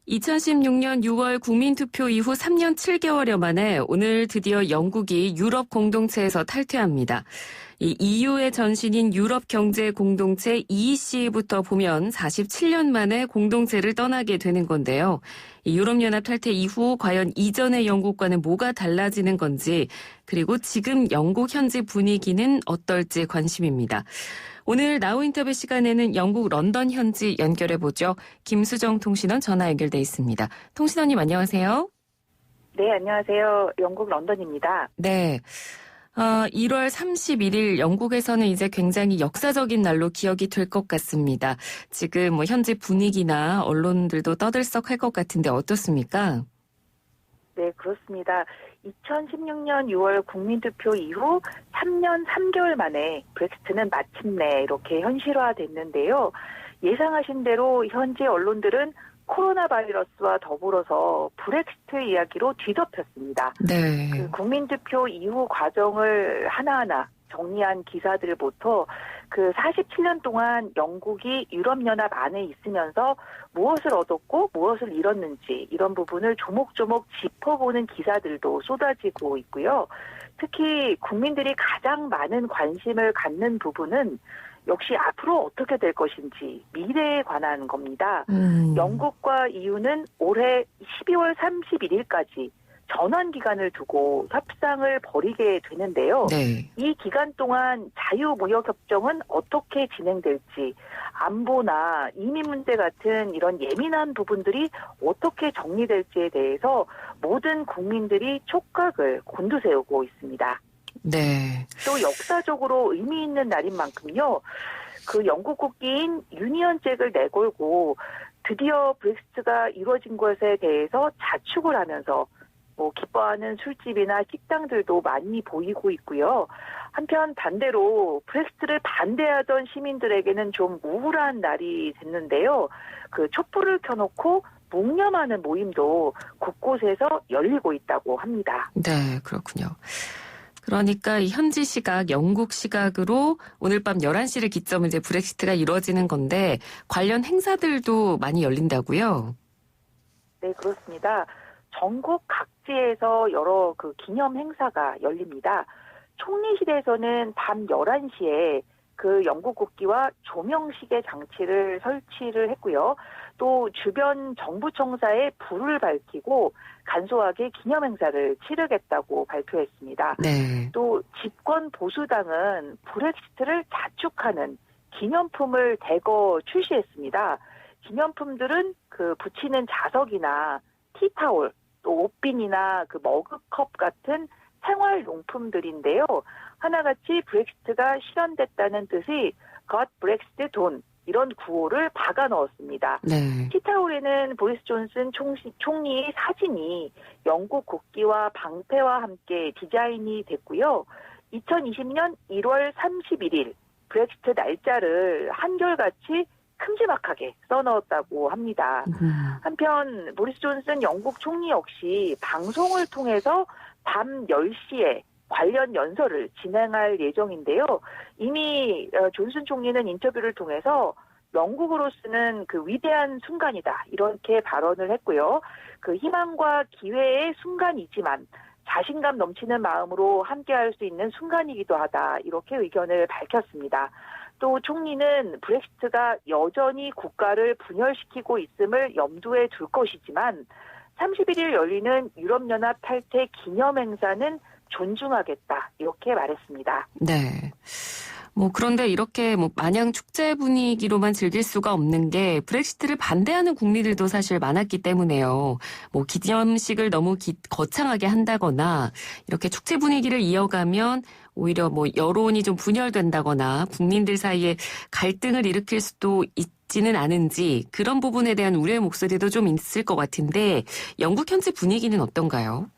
2016년 6월 국민투표 이후 3년 7개월여 만에 오늘 드디어 영국이 유럽 공동체에서 탈퇴합니다. 이 EU의 전신인 유럽 경제 공동체 EEC부터 보면 47년 만에 공동체를 떠나게 되는 건데요. 이 유럽연합 탈퇴 이후 과연 이전의 영국과는 뭐가 달라지는 건지, 그리고 지금 영국 현지 분위기는 어떨지 관심입니다. 오늘 나우 인터뷰 시간에는 영국 런던 현지 연결해보죠. 김수정 통신원 전화 연결돼 있습니다. 통신원님 안녕하세요. 네, 안녕하세요. 영국 런던입니다. 네. 1월 31일 영국에서는 이제 굉장히 역사적인 날로 기억이 될 것 같습니다. 지금 현재 분위기나 언론들도 떠들썩할 것 같은데 어떻습니까? 네, 그렇습니다. 2016년 6월 국민투표 이후 3년 3개월 만에 브렉시트는 마침내 이렇게 현실화됐는데요. 예상하신 대로 현지 언론들은 코로나 바이러스와 더불어서 브렉시트 이야기로 뒤덮였습니다. 네. 그 국민투표 이후 과정을 하나하나 정리한 기사들부터 그 47년 동안 영국이 유럽연합 안에 있으면서 무엇을 얻었고 무엇을 잃었는지 이런 부분을 조목조목 짚어보는 기사들도 쏟아지고 있고요. 특히 국민들이 가장 많은 관심을 갖는 부분은 역시 앞으로 어떻게 될 것인지 미래에 관한 겁니다. 영국과 EU는 올해 12월 31일까지 전환 기간을 두고 협상을 벌이게 되는데요. 네. 이 기간 동안 자유무역협정은 어떻게 진행될지, 안보나 이민 문제 같은 이런 예민한 부분들이 어떻게 정리될지에 대해서 모든 국민들이 촉각을 곤두세우고 있습니다. 네. 또 역사적으로 의미 있는 날인 만큼요. 그 영국 국기인 유니언 잭을 내걸고 드디어 브렉시트가 이루어진 것에 대해서 자축을 하면서 기뻐하는 술집이나 식당들도 많이 보이고 있고요. 한편 반대로 브렉시트를 반대하던 시민들에게는 좀 우울한 날이 됐는데요. 그 촛불을 켜놓고 묵념하는 모임도 곳곳에서 열리고 있다고 합니다. 네, 그렇군요. 그러니까 이 현지 시각, 영국 시각으로 오늘 밤 11시를 기점으로 이제 브렉시트가 이루어지는 건데 관련 행사들도 많이 열린다고요? 네, 그렇습니다. 전국 각지에서 여러 그 기념 행사가 열립니다. 총리실에서는 밤 11시에 그 영국 국기와 조명식의 장치를 설치를 했고요. 또 주변 정부청사에 불을 밝히고 간소하게 기념 행사를 치르겠다고 발표했습니다. 네. 또 집권 보수당은 브렉시트를 자축하는 기념품을 대거 출시했습니다. 기념품들은 그 붙이는 자석이나 티타올, 또 옷빈이나 그 머그컵 같은 생활용품들인데요. 하나같이 브렉시트가 실현됐다는 뜻이 Got Brexit Done 이런 구호를 박아 넣었습니다. 네. 티타올에는 보리스 존슨 총리의 사진이 영국 국기와 방패와 함께 디자인이 됐고요. 2020년 1월 31일 브렉시트 날짜를 한결같이 큼지막하게 써넣었다고 합니다. 한편 보리스 존슨 영국 총리 역시 방송을 통해서 밤 10시에 관련 연설을 진행할 예정인데요. 이미 존슨 총리는 인터뷰를 통해서 영국으로서는 그 위대한 순간이다 이렇게 발언을 했고요. 그 희망과 기회의 순간이지만 자신감 넘치는 마음으로 함께할 수 있는 순간이기도 하다 이렇게 의견을 밝혔습니다. 또 총리는 브렉시트가 여전히 국가를 분열시키고 있음을 염두에 둘 것이지만 31일 열리는 유럽연합 탈퇴 기념행사는 존중하겠다 이렇게 말했습니다. 네. 그런데 이렇게 마냥 축제 분위기로만 즐길 수가 없는 게 브렉시트를 반대하는 국민들도 사실 많았기 때문에요. 기념식을 너무 거창하게 한다거나 이렇게 축제 분위기를 이어가면 오히려 여론이 좀 분열된다거나 국민들 사이에 갈등을 일으킬 수도 있지는 않은지 그런 부분에 대한 우려의 목소리도 좀 있을 것 같은데 영국 현지 분위기는 어떤가요?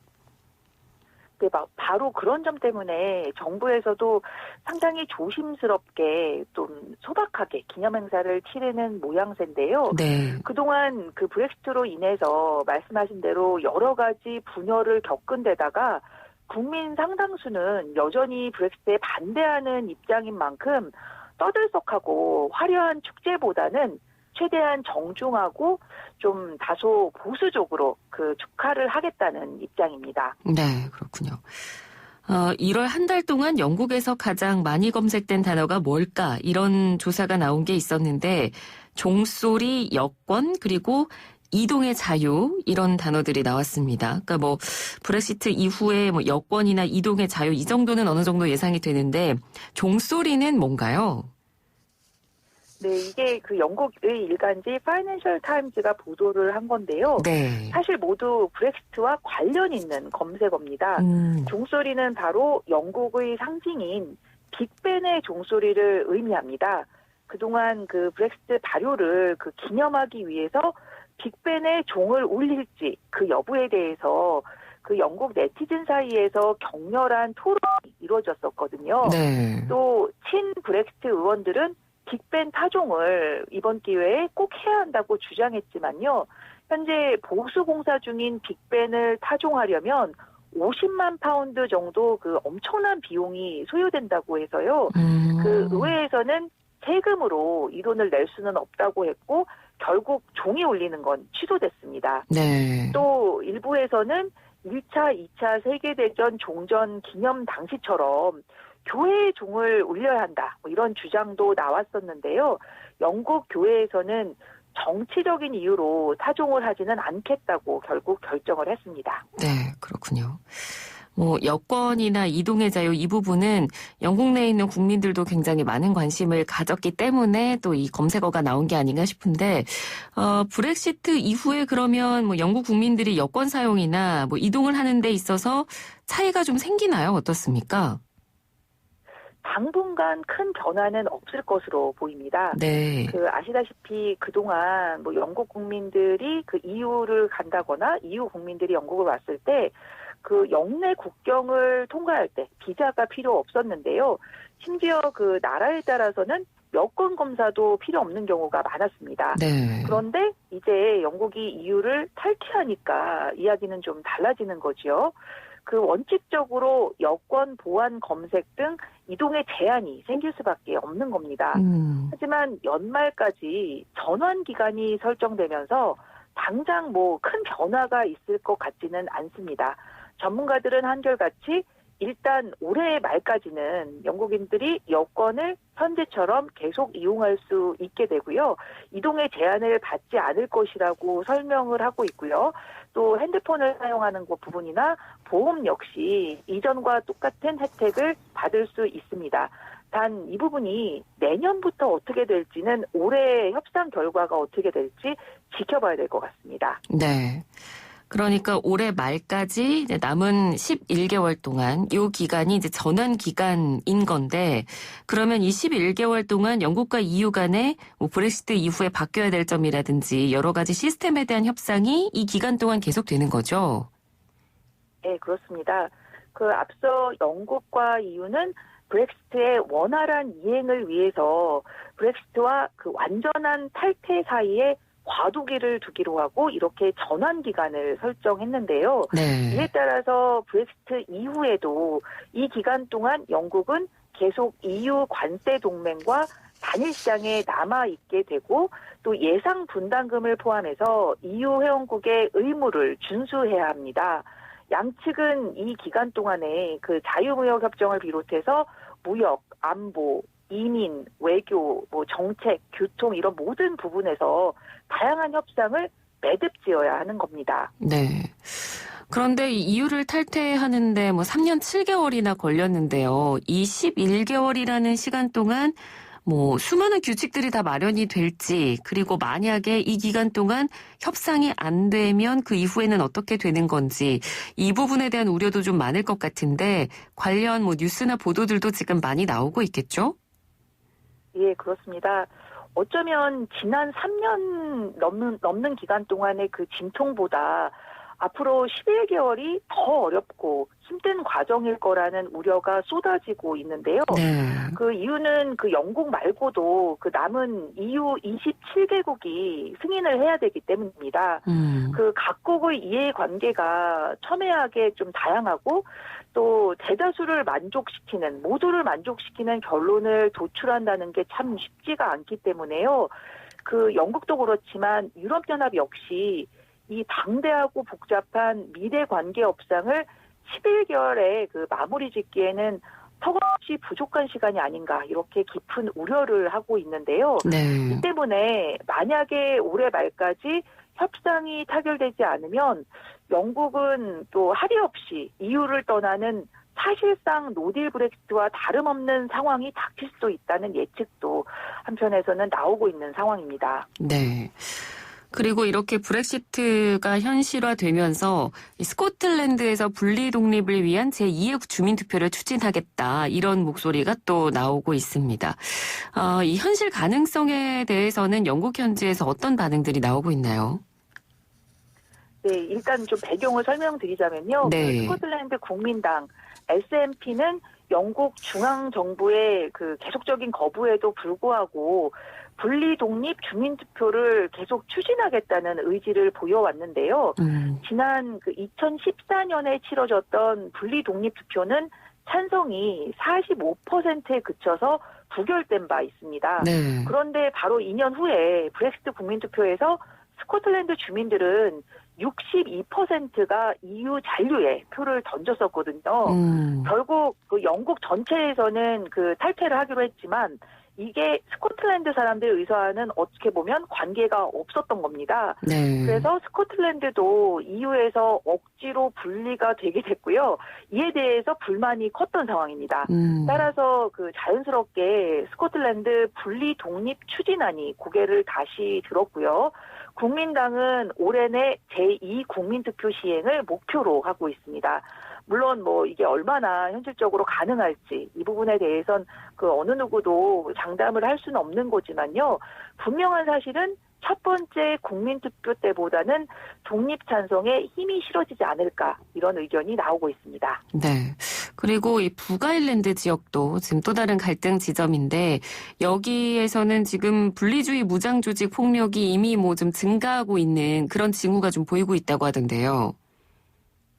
네, 바로 그런 점 때문에 정부에서도 상당히 조심스럽게 좀 소박하게 기념행사를 치르는 모양새인데요. 네. 그동안 그 브렉시트로 인해서 말씀하신 대로 여러 가지 분열을 겪은 데다가 국민 상당수는 여전히 브렉시트에 반대하는 입장인 만큼 떠들썩하고 화려한 축제보다는 최대한 정중하고 좀 다소 보수적으로 그 축하를 하겠다는 입장입니다. 네, 그렇군요. 1월 한 달 동안 영국에서 가장 많이 검색된 단어가 뭘까? 이런 조사가 나온 게 있었는데 종소리, 여권, 그리고 이동의 자유 이런 단어들이 나왔습니다. 그러니까 뭐 브렉시트 이후에 뭐 여권이나 이동의 자유 이 정도는 어느 정도 예상이 되는데 종소리는 뭔가요? 네, 이게 그 영국의 일간지 파이낸셜 타임즈가 보도를 한 건데요. 네. 사실 모두 브렉시트와 관련 있는 검색어입니다. 종소리는 바로 영국의 상징인 빅벤의 종소리를 의미합니다. 그동안 그 브렉시트 발효를 그 기념하기 위해서 빅벤의 종을 울릴지 그 여부에 대해서 그 영국 네티즌 사이에서 격렬한 토론이 이루어졌었거든요. 네. 또 친 브렉시트 의원들은 빅벤 타종을 이번 기회에 꼭 해야 한다고 주장했지만요. 현재 보수 공사 중인 빅벤을 타종하려면 50만 파운드 정도 그 엄청난 비용이 소요된다고 해서요. 그 의회에서는 세금으로 이 돈을 낼 수는 없다고 했고 결국 종이 울리는 건 취소됐습니다. 네. 또 일부에서는 1차, 2차 세계대전 종전 기념 당시처럼 교회의 종을 울려야 한다. 뭐 이런 주장도 나왔었는데요. 영국 교회에서는 정치적인 이유로 타종을 하지는 않겠다고 결국 결정을 했습니다. 네, 그렇군요. 뭐 여권이나 이동의 자유 이 부분은 영국 내에 있는 국민들도 굉장히 많은 관심을 가졌기 때문에 또 이 검색어가 나온 게 아닌가 싶은데 브렉시트 이후에 그러면 뭐 영국 국민들이 여권 사용이나 뭐 이동을 하는 데 있어서 차이가 좀 생기나요? 어떻습니까? 당분간 큰 변화는 없을 것으로 보입니다. 네. 그 아시다시피 그동안 뭐 영국 국민들이 그 EU를 간다거나 EU 국민들이 영국을 왔을 때 그 영내 국경을 통과할 때 비자가 필요 없었는데요. 심지어 그 나라에 따라서는 여권 검사도 필요 없는 경우가 많았습니다. 네. 그런데 이제 영국이 EU를 탈퇴하니까 이야기는 좀 달라지는 거죠. 그 원칙적으로 여권 보안 검색 등 이동의 제한이 생길 수밖에 없는 겁니다. 하지만 연말까지 전환 기간이 설정되면서 당장 뭐 큰 변화가 있을 것 같지는 않습니다. 전문가들은 한결같이 일단 올해 말까지는 영국인들이 여권을 현재처럼 계속 이용할 수 있게 되고요. 이동의 제한을 받지 않을 것이라고 설명을 하고 있고요. 또 핸드폰을 사용하는 그 부분이나 보험 역시 이전과 똑같은 혜택을 받을 수 있습니다. 단 이 부분이 내년부터 어떻게 될지는 올해 협상 결과가 어떻게 될지 지켜봐야 될 것 같습니다. 네. 그러니까 올해 말까지 남은 11개월 동안 이 기간이 이제 전환 기간인 건데 그러면 이 11개월 동안 영국과 EU 간에 뭐 브렉시트 이후에 바뀌어야 될 점이라든지 여러 가지 시스템에 대한 협상이 이 기간 동안 계속되는 거죠? 네, 그렇습니다. 그 앞서 영국과 EU는 브렉시트의 원활한 이행을 위해서 브렉시트와 그 완전한 탈퇴 사이에 과도기를 두기로 하고 이렇게 전환 기간을 설정했는데요. 네. 이에 따라서 브렉시트 이후에도 이 기간 동안 영국은 계속 EU 관세 동맹과 단일 시장에 남아 있게 되고 또 예상 분담금을 포함해서 EU 회원국의 의무를 준수해야 합니다. 양측은 이 기간 동안에 그 자유무역 협정을 비롯해서 무역, 안보, 이민, 외교, 뭐 정책, 교통 이런 모든 부분에서 다양한 협상을 매듭지어야 하는 겁니다. 네. 그런데 이 EU를 탈퇴하는데 뭐 3년 7개월이나 걸렸는데요. 이 11개월이라는 시간 동안 뭐 수많은 규칙들이 다 마련이 될지 그리고 만약에 이 기간 동안 협상이 안 되면 그 이후에는 어떻게 되는 건지 이 부분에 대한 우려도 좀 많을 것 같은데 관련 뭐 뉴스나 보도들도 지금 많이 나오고 있겠죠? 예, 그렇습니다. 어쩌면 지난 3년 넘는 기간 동안의 그 진통보다 앞으로 11개월이 더 어렵고 힘든 과정일 거라는 우려가 쏟아지고 있는데요. 네. 그 이유는 그 영국 말고도 그 남은 EU 27개국이 승인을 해야 되기 때문입니다. 그 각국의 이해관계가 첨예하게 좀 다양하고 또 대다수를 만족시키는 모두를 만족시키는 결론을 도출한다는 게 참 쉽지가 않기 때문에요. 그 영국도 그렇지만 유럽연합 역시 이 방대하고 복잡한 미래 관계 업상을 11개월에 그 마무리 짓기에는 턱없이 부족한 시간이 아닌가 이렇게 깊은 우려를 하고 있는데요. 네. 이 때문에 만약에 올해 말까지 협상이 타결되지 않으면 영국은 또 할애 없이 EU를 떠나는 사실상 노딜 브렉시트와 다름없는 상황이 닥칠 수도 있다는 예측도 한편에서는 나오고 있는 상황입니다. 네. 그리고 이렇게 브렉시트가 현실화되면서 이 스코틀랜드에서 분리 독립을 위한 제2의 주민투표를 추진하겠다 이런 목소리가 또 나오고 있습니다. 이 현실 가능성에 대해서는 영국 현지에서 어떤 반응들이 나오고 있나요? 네, 일단 좀 배경을 설명드리자면요. 네. 그 스코틀랜드 국민당 SNP는 영국 중앙정부의 그 계속적인 거부에도 불구하고 분리 독립 주민투표를 계속 추진하겠다는 의지를 보여왔는데요. 지난 그 2014년에 치러졌던 분리 독립 투표는 찬성이 45%에 그쳐서 부결된 바 있습니다. 네. 그런데 바로 2년 후에 브렉시트 국민투표에서 스코틀랜드 주민들은 62%가 EU 잔류에 표를 던졌었거든요. 결국 그 영국 전체에서는 그 탈퇴를 하기로 했지만 이게 스코틀랜드 사람들의 의사와는 어떻게 보면 관계가 없었던 겁니다. 네. 그래서 스코틀랜드도 EU에서 억지로 분리가 되게 됐고요. 이에 대해서 불만이 컸던 상황입니다. 따라서 그 자연스럽게 스코틀랜드 분리 독립 추진안이 고개를 다시 들었고요. 국민당은 올해 내 제2 국민투표 시행을 목표로 하고 있습니다. 물론 뭐 이게 얼마나 현실적으로 가능할지 이 부분에 대해선 그 어느 누구도 장담을 할 수는 없는 거지만요. 분명한 사실은 첫 번째 국민투표 때보다는 독립 찬성에 힘이 실어지지 않을까 이런 의견이 나오고 있습니다. 네. 그리고 이 북아일랜드 지역도 지금 또 다른 갈등 지점인데 여기에서는 지금 분리주의 무장 조직 폭력이 이미 뭐 좀 증가하고 있는 그런 징후가 좀 보이고 있다고 하던데요.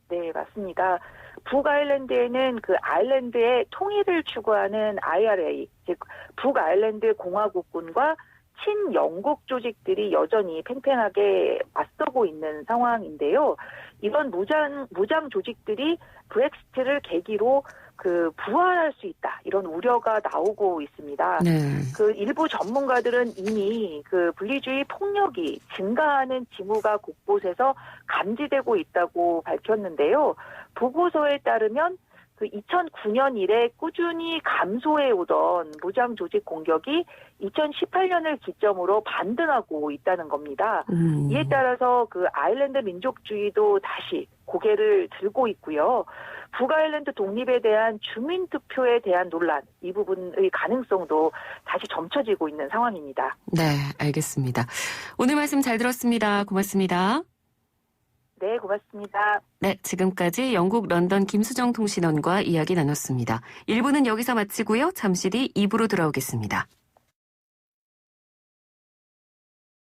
네, 맞습니다. 북아일랜드에는 그 아일랜드의 통일을 추구하는 IRA, 즉 북아일랜드 공화국군과 친영국 조직들이 여전히 팽팽하게 맞서고 있는 상황인데요. 이런 무장 조직들이 브렉시트를 계기로 그 부활할 수 있다 이런 우려가 나오고 있습니다. 네. 그 일부 전문가들은 이미 그 분리주의 폭력이 증가하는 징후가 곳곳에서 감지되고 있다고 밝혔는데요. 보고서에 따르면 그 2009년 이래 꾸준히 감소해 오던 무장 조직 공격이 2018년을 기점으로 반등하고 있다는 겁니다. 이에 따라서 그 아일랜드 민족주의도 다시 고개를 들고 있고요. 북아일랜드 독립에 대한 주민투표에 대한 논란, 이 부분의 가능성도 다시 점쳐지고 있는 상황입니다. 네, 알겠습니다. 오늘 말씀 잘 들었습니다. 고맙습니다. 네, 고맙습니다. 네, 지금까지 영국 런던 김수정 통신원과 이야기 나눴습니다. 1부는 여기서 마치고요. 잠시 뒤 2부로 돌아오겠습니다.